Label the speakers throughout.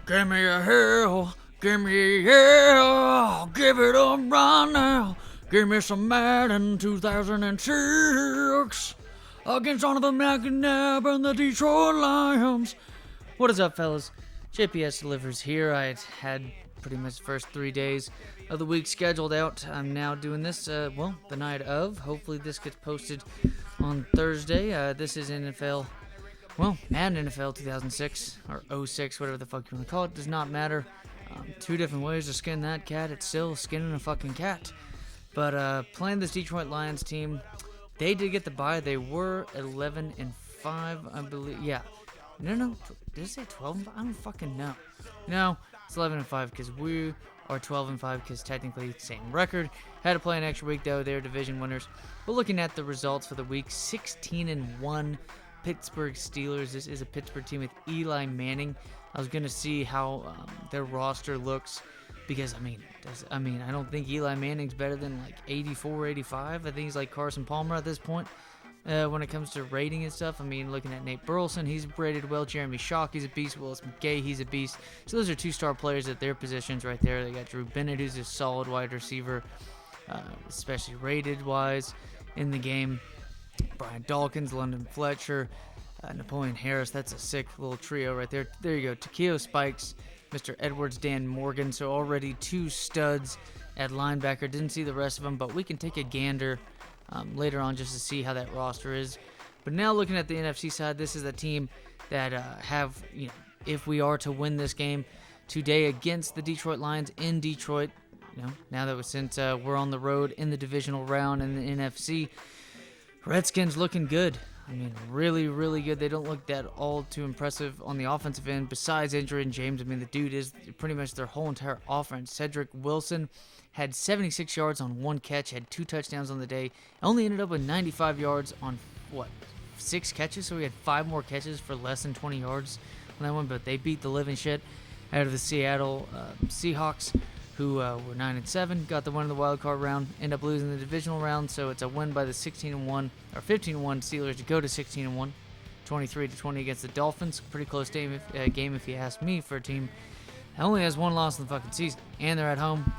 Speaker 1: Give me a hell, give me a yell, give it up right now. Give me some Madden 2006 against Donovan McNabb and the Detroit Lions. What is up, fellas? JPS delivers here. I had pretty much the first 3 days of the week scheduled out. I'm now doing this, the night of. Hopefully this gets posted on Thursday. This is NFL. Madden NFL 2006, or 06, whatever the fuck you want to call it, does not matter. Two different ways to skin that cat. It's still skinning a fucking cat. But playing this Detroit Lions team, they did get the bye. They were 11-5, I believe. Yeah. No. Did it say 12-5? I don't fucking know. No, it's 11-5 because we are 12-5 because technically same record. Had to play an extra week though. They're division winners. But looking at the results for the week, 16-1. Pittsburgh Steelers. This is a Pittsburgh team with Eli Manning. I was gonna see how their roster looks because I don't think Eli Manning's better than like 84, 85. I think he's like Carson Palmer at this point when it comes to rating and stuff. I mean, looking at Nate Burleson, he's rated well. Jeremy Shock, he's a beast. Willis McGay, he's a beast. So those are two star players at their positions right there. They got Drew Bennett, who's a solid wide receiver, especially rated wise in the game. Brian Dawkins, London Fletcher, Napoleon Harris. That's a sick little trio right there. There you go. Takeo Spikes, Mr. Edwards, Dan Morgan. So already two studs at linebacker. Didn't see the rest of them, but we can take a gander later on just to see how that roster is. But now looking at the NFC side, this is a team that if we are to win this game today against the Detroit Lions in Detroit, now that since we're on the road in the divisional round in the NFC, Redskins looking good. I mean, really, really good. They don't look that all too impressive on the offensive end. Besides Adrian James, I mean, the dude is pretty much their whole entire offense. Cedric Wilson had 76 yards on one catch, had 2 touchdowns on the day. Only ended up with 95 yards on, 6 catches? So he had 5 more catches for less than 20 yards on that one. But they beat the living shit out of the Seattle Seahawks, who were 9-7, got the win in the wild card round, end up losing the divisional round, so it's a win by the 16-1 or 15-1 Steelers to go to 16-1, 23-20 against the Dolphins. Pretty close game if you ask me, for a team that only has 1 loss in the fucking season, and they're at home.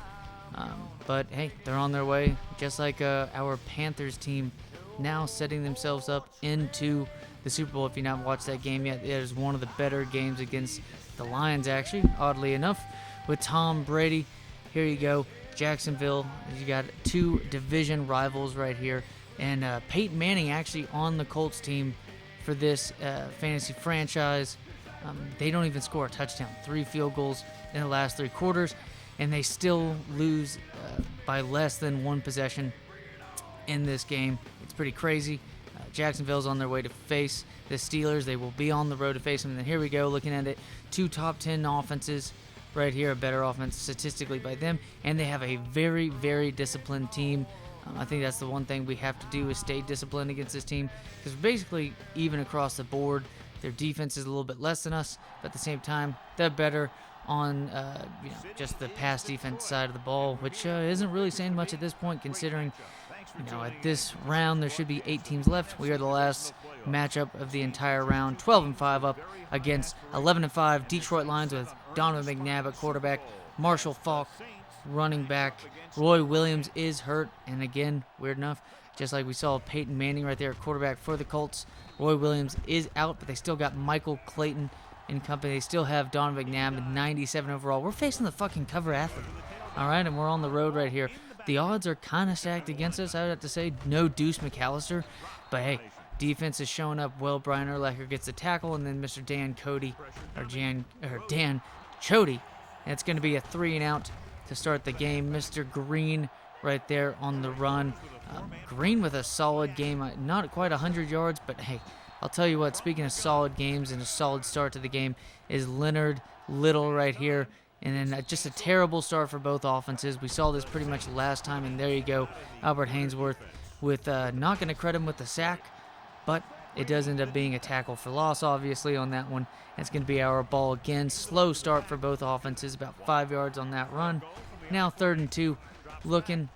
Speaker 1: But hey, they're on their way, just like our Panthers team, now setting themselves up into the Super Bowl. If you've not watched that game yet, it is one of the better games against the Lions, actually, oddly enough, with Tom Brady. Here you go, Jacksonville. You got 2 division rivals right here. And Peyton Manning actually on the Colts team for this fantasy franchise. They don't even score a touchdown. 3 field goals in the last 3 quarters. And they still lose by less than 1 possession in this game. It's pretty crazy. Jacksonville's on their way to face the Steelers. They will be on the road to face them. And here we go, looking at it. 2 top 10 offenses right here, a better offense statistically by them, and they have a very, very disciplined team. I think that's the one thing we have to do, is stay disciplined against this team, because basically even across the board, their defense is a little bit less than us, but at the same time, they're better on just the pass defense side of the ball, which isn't really saying much at this point, considering at this round there should be 8 teams left. We are the last matchup of the entire round, 12-5 up against 11-5 Detroit Lions with Donovan McNabb at quarterback, Marshall Faulk running back. Roy Williams is hurt, and again, weird enough, just like we saw Peyton Manning right there at quarterback for the Colts, Roy Williams is out, but they still got Michael Clayton in company. They still have Donovan McNabb, 97 overall. We're facing the fucking cover athlete, all right, and we're on the road right here. The odds are kind of stacked against us, I would have to say. No Deuce McAllister, but hey, defense is showing up well. Brian Urlacher gets the tackle, and then Mr. Dan Chody. And it's going to be a 3-and-out to start the game. Mr. Green right there on the run. Green with a solid game. Not quite 100 yards, but hey, I'll tell you what, speaking of solid games and a solid start to the game, is Leonard Little right here. And then just a terrible start for both offenses. We saw this pretty much last time, and there you go. Albert Hainsworth with not going to credit him with the sack, but it does end up being a tackle for loss, obviously, on that one. It's going to be our ball again. Slow start for both offenses, about 5 yards on that run. Now 3rd and 2, looking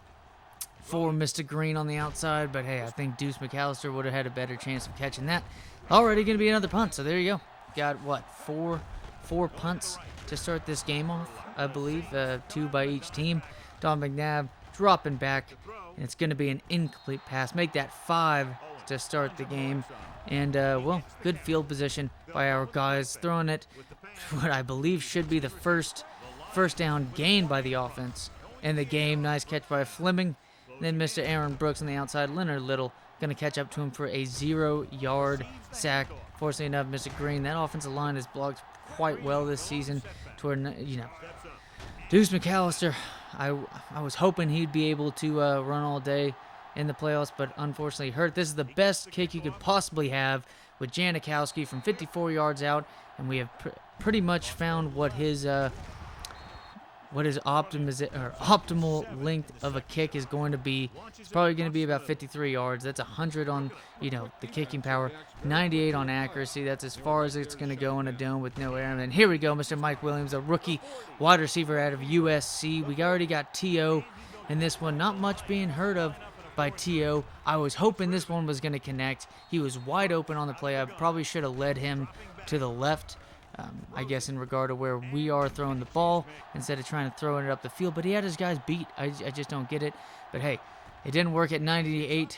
Speaker 1: for Mr. Green on the outside, but hey, I think Deuce McAllister would have had a better chance of catching that. Already going to be another punt, so there you go. Got, 4 4 punts to start this game off, I believe, 2 by each team. Don McNabb dropping back, and it's going to be an incomplete pass. Make that 5 to start the game. And, well, good field position by our guys, throwing it what I believe should be the first down gain by the offense in the game. Nice catch by Fleming. Then Mr. Aaron Brooks on the outside. Leonard Little going to catch up to him for a 0-yard sack. Fortunately enough, Mr. Green, that offensive line has blocked quite well this season. Toward, you know, Deuce McAllister, I was hoping he'd be able to run all day in the playoffs, but unfortunately hurt. This is the best kick you could possibly have with Janikowski from 54 yards out, and we have pretty much found what his optimal length of a kick is going to be. It's probably going to be about 53 yards. That's 100 on, you know, the kicking power, 98 on accuracy. That's as far as it's going to go in a dome with no air. And here we go, Mr. Mike Williams, a rookie wide receiver out of USC. We already got T.O. in this one. Not much being heard of by T.O. I was hoping this one was going to connect. He was wide open on the play. I probably should have led him to the left, I guess in regard to where we are throwing the ball instead of trying to throw it up the field. But he had his guys beat. I just don't get it. But hey, it didn't work at 98%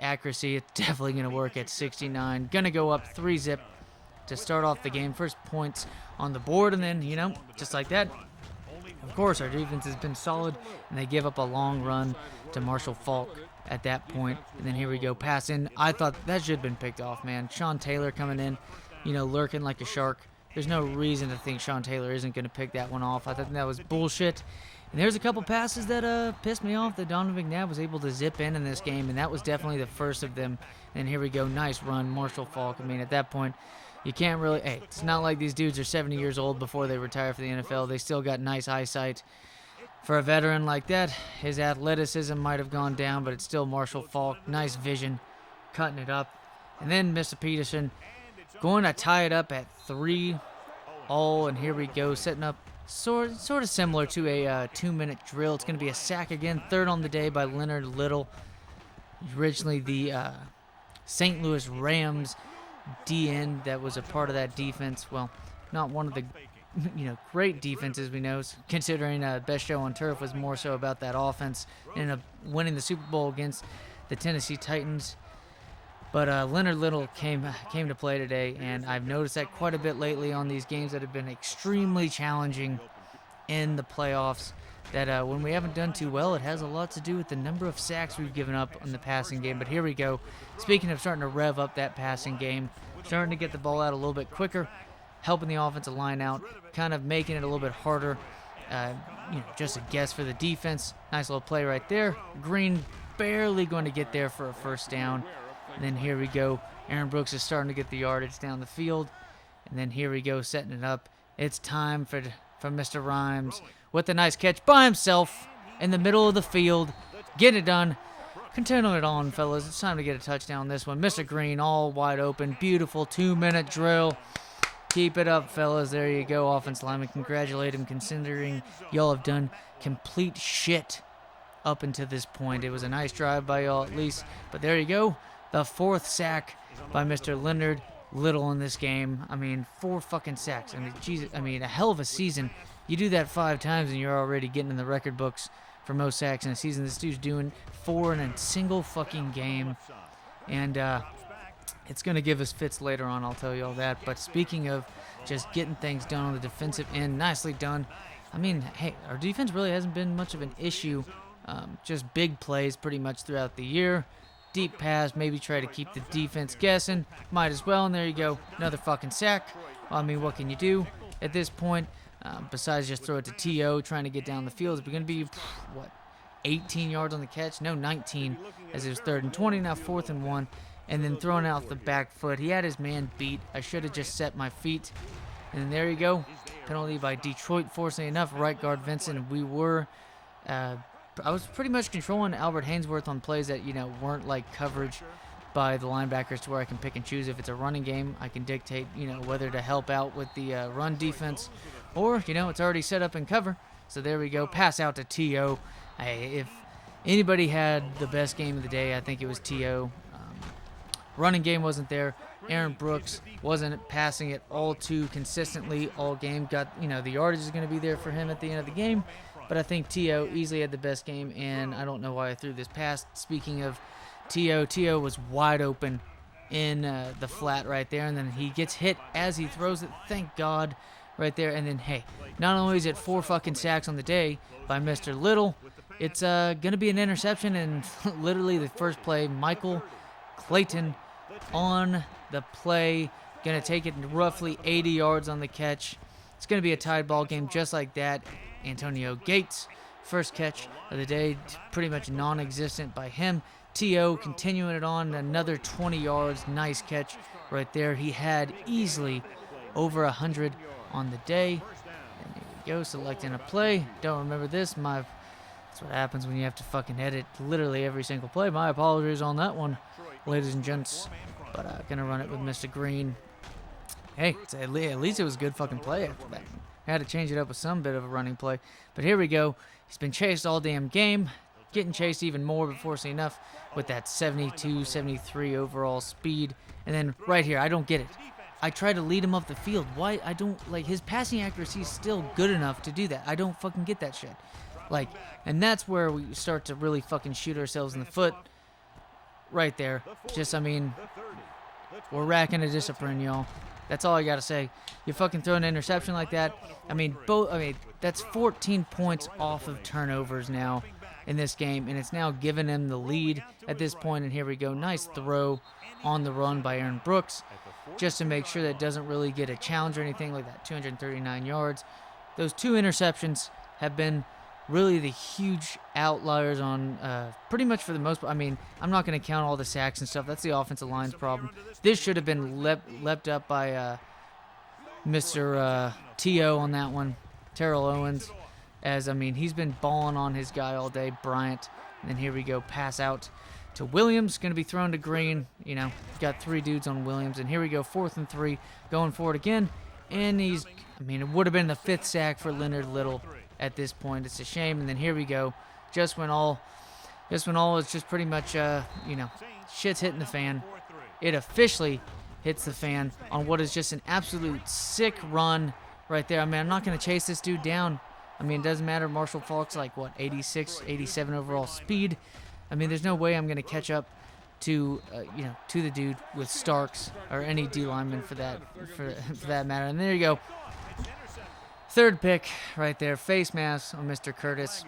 Speaker 1: accuracy. It's definitely going to work at 69. Going to go up 3-zip to start off the game. First points on the board, and then, you know, just like that, of course, our defense has been solid, and they give up a long run to Marshall Falk at that point. And then here we go, pass in. I thought that should have been picked off, man. Sean Taylor coming in, you know, lurking like a shark. There's no reason to think Sean Taylor isn't going to pick that one off. I thought that was bullshit. And there's a couple passes that pissed me off that Donovan McNabb was able to zip in this game, and that was definitely the first of them. And here we go, nice run, Marshall Falk. I mean, at that point, you can't really, hey, it's not like these dudes are 70 years old before they retire for the NFL. They still got nice eyesight. For a veteran like that, his athleticism might have gone down, but it's still Marshall Falk. Nice vision, cutting it up. And then Mr. Peterson going to tie it up at 3-all, and here we go, setting up sort of similar to a 2-minute drill. It's going to be a sack again, third on the day by Leonard Little. Originally the St. Louis Rams DN that was a part of that defense. Well, not one of the, you know, great defenses we know, considering Best Show on Turf was more so about that offense. Ended up winning the Super Bowl against the Tennessee Titans. But Leonard Little came to play today, and I've noticed that quite a bit lately on these games that have been extremely challenging in the playoffs, that when we haven't done too well, it has a lot to do with the number of sacks we've given up in the passing game. But here we go. Speaking of starting to rev up that passing game, starting to get the ball out a little bit quicker, helping the offensive line out, kind of making it a little bit harder, you know, just a guess for the defense. Nice little play right there. Green barely going to get there for a first down. And then here we go. Aaron Brooks is starting to get the yardage down the field. And then here we go, setting it up. It's time for Mr. Rhymes with a nice catch by himself in the middle of the field. Get it done. Continue it on, fellas. It's time to get a touchdown on this one. Mr. Green all wide open. Beautiful 2-minute drill. Keep it up, fellas. There you go, offensive lineman. Congratulate him, considering y'all have done complete shit up until this point. It was a nice drive by y'all at least. But there you go. The 4th sack by Mr. Leonard Little in this game. I mean, 4 fucking sacks. I mean, Jesus. I mean, a hell of a season. You do that 5 times and you're already getting in the record books for most sacks in a season. This dude's doing 4 in a single fucking game. And it's going to give us fits later on, I'll tell you all that. But speaking of just getting things done on the defensive end, nicely done. I mean, hey, our defense really hasn't been much of an issue. Just big plays pretty much throughout the year. Deep pass, maybe try to keep the defense guessing. Might as well, and there you go. Another fucking sack. Well, I mean, what can you do at this point? Besides just throw it to T.O., trying to get down the field. It's going to be, what, 18 yards on the catch? No, 19, as it was 3rd and 20, now 4th and 1. And then throwing out the back foot. He had his man beat. I should have just set my feet. And then there you go. Penalty by Detroit, fortunately enough. Right guard Vincent, we were... I was pretty much controlling Albert Hainsworth on plays that, you know, weren't like coverage by the linebackers, to where I can pick and choose. If it's a running game, I can dictate, you know, whether to help out with the run defense, or, you know, it's already set up in cover. So there we go. Pass out to T.O. If anybody had the best game of the day, I think it was T.O. Running game wasn't there. Aaron Brooks wasn't passing it all too consistently all game. Got, the yardage is going to be there for him at the end of the game. But I think T.O. easily had the best game, and I don't know why I threw this pass. Speaking of T.O. was wide open in the flat right there, and then he gets hit as he throws it. Thank God, right there. And then, hey, not only is it 4 fucking sacks on the day by Mr. Little, it's going to be an interception, and literally the first play, Michael Clayton on the play, going to take it roughly 80 yards on the catch. It's going to be a tied ball game just like that. Antonio Gates, first catch of the day, pretty much non-existent by him. T.O. continuing it on, another 20 yards, nice catch right there. He had easily over 100 on the day. And there we go, selecting a play. Don't remember this. That's what happens when you have to fucking edit literally every single play. My apologies on that one, ladies and gents. But gonna run it with Mr. Green. Hey, at least it was a good fucking play after that. Had to change it up with some bit of a running play. But here we go. He's been chased all damn game. Getting chased even more, but fortunately enough with that 72, 73 overall speed. And then right here, I don't get it. I try to lead him up the field. Why? I don't, his passing accuracy is still good enough to do that. I don't fucking get that shit. And that's where we start to really fucking shoot ourselves in the foot. Right there. We're racking a discipline, y'all. That's all I gotta say. You fucking throw an interception like that. That's 14 points off of turnovers now in this game, and it's now given him the lead at this point. And here we go. Nice throw on the run by Aaron Brooks, just to make sure that it doesn't really get a challenge or anything like that. 239 yards. Those 2 interceptions have been really the huge outliers on pretty much for the most part. I'm not going to count all the sacks and stuff. That's the offensive line's problem. This should have been leapt up by Mr. T.O. on that one, Terrell Owens, as, he's been balling on his guy all day, Bryant. And then here we go, pass out to Williams, going to be thrown to Green. Got 3 dudes on Williams. And here we go, 4th and 3, going for it again. And it would have been the 5th sack for Leonard Little. At this point, it's a shame. And then here we go, just when all is just pretty much shit's hitting the fan, it officially hits the fan on what is just an absolute sick run right there. I'm not going to chase this dude down. It doesn't matter. Marshall Faulk's 86, 87 overall speed. There's no way I'm going to catch up to the dude with Starks or any D lineman for that matter. And there you go. 3rd pick right there, face mask on Mr. Curtis.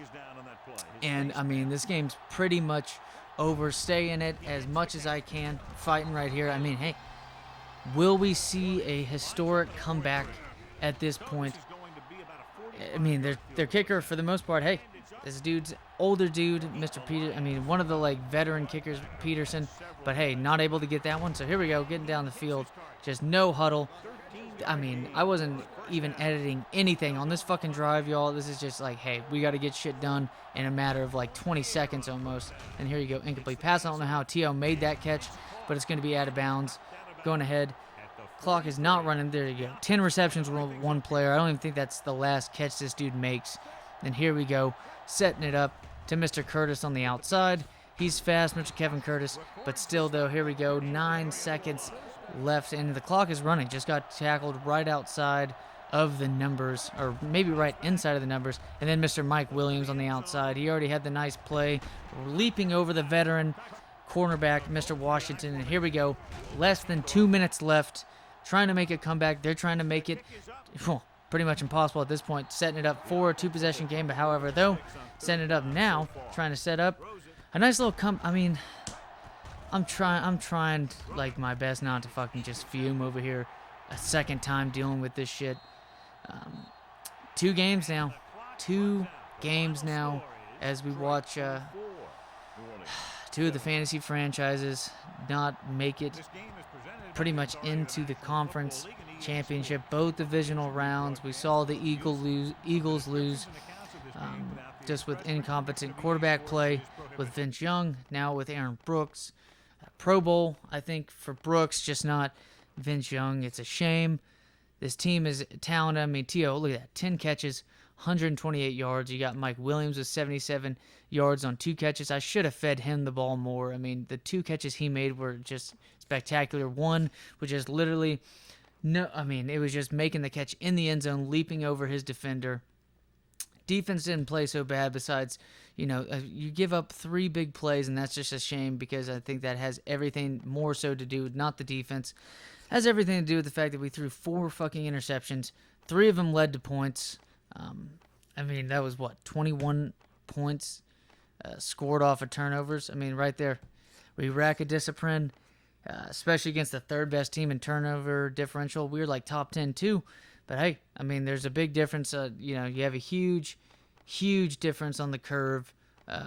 Speaker 1: And, this game's pretty much over. Stay in it as much as I can, fighting right here. Hey, will we see a historic comeback at this point? Their kicker, for the most part, hey, this dude's older dude, Mr. Peter. One of the, veteran kickers, Peterson. But, hey, not able to get that one. So here we go, getting down the field. Just no huddle. I wasn't even editing anything on this fucking drive, y'all. This is just hey, we got to get shit done in a matter of 20 seconds almost. And here you go, incomplete pass. I don't know how T.O. made that catch, but it's going to be out of bounds. Going ahead. Clock is not running. There you go. 10 receptions with 1 player. I don't even think that's the last catch this dude makes. And here we go, setting it up to Mr. Curtis on the outside. He's fast, Mr. Kevin Curtis. But still, though, here we go. 9 seconds left, and the clock is running. Just got tackled right outside of the numbers, or maybe right inside of the numbers. And then Mr. Mike Williams on the outside. He already had the nice play, leaping over the veteran cornerback, Mr. Washington. And here we go, less than 2 minutes left, trying to make a comeback. They're trying to make it pretty much impossible at this point, setting it up for a 2-possession game. But however, though, setting it up now, trying to set up a nice little I'm trying my best not to fucking just fume over here a second time dealing with this shit. 2 games now. 2 games now as we watch 2 of the fantasy franchises not make it pretty much into the conference championship. Both divisional rounds. We saw the Eagles lose just with incompetent quarterback play with Vince Young, now with Aaron Brooks. Pro Bowl, I think, for Brooks, just not Vince Young. It's a shame. This team is talented. T.O., look at that. 10 catches, 128 yards. You got Mike Williams with 77 yards on 2 catches. I should have fed him the ball more. I mean, the 2 catches he made were just spectacular. One was just literally, no, I mean, it was just making the catch in the end zone, leaping over his defender. Defense didn't play so bad besides, you give up 3 big plays, and that's just a shame because I think that has everything more so to do with not the defense. Has everything to do with the fact that we threw 4 fucking interceptions. 3 of them led to points. I mean, that was 21 points scored off of turnovers. I mean, right there, we rack a Disciprine, especially against the 3rd best team in turnover differential. We were like top 10 too. But hey, I mean, there's a big difference. You have a huge difference on the curve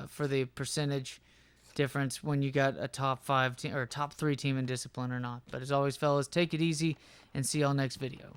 Speaker 1: for the percentage difference when you got a top 5 team or top 3 team in discipline or not. But as always, fellas, take it easy and see y'all next video.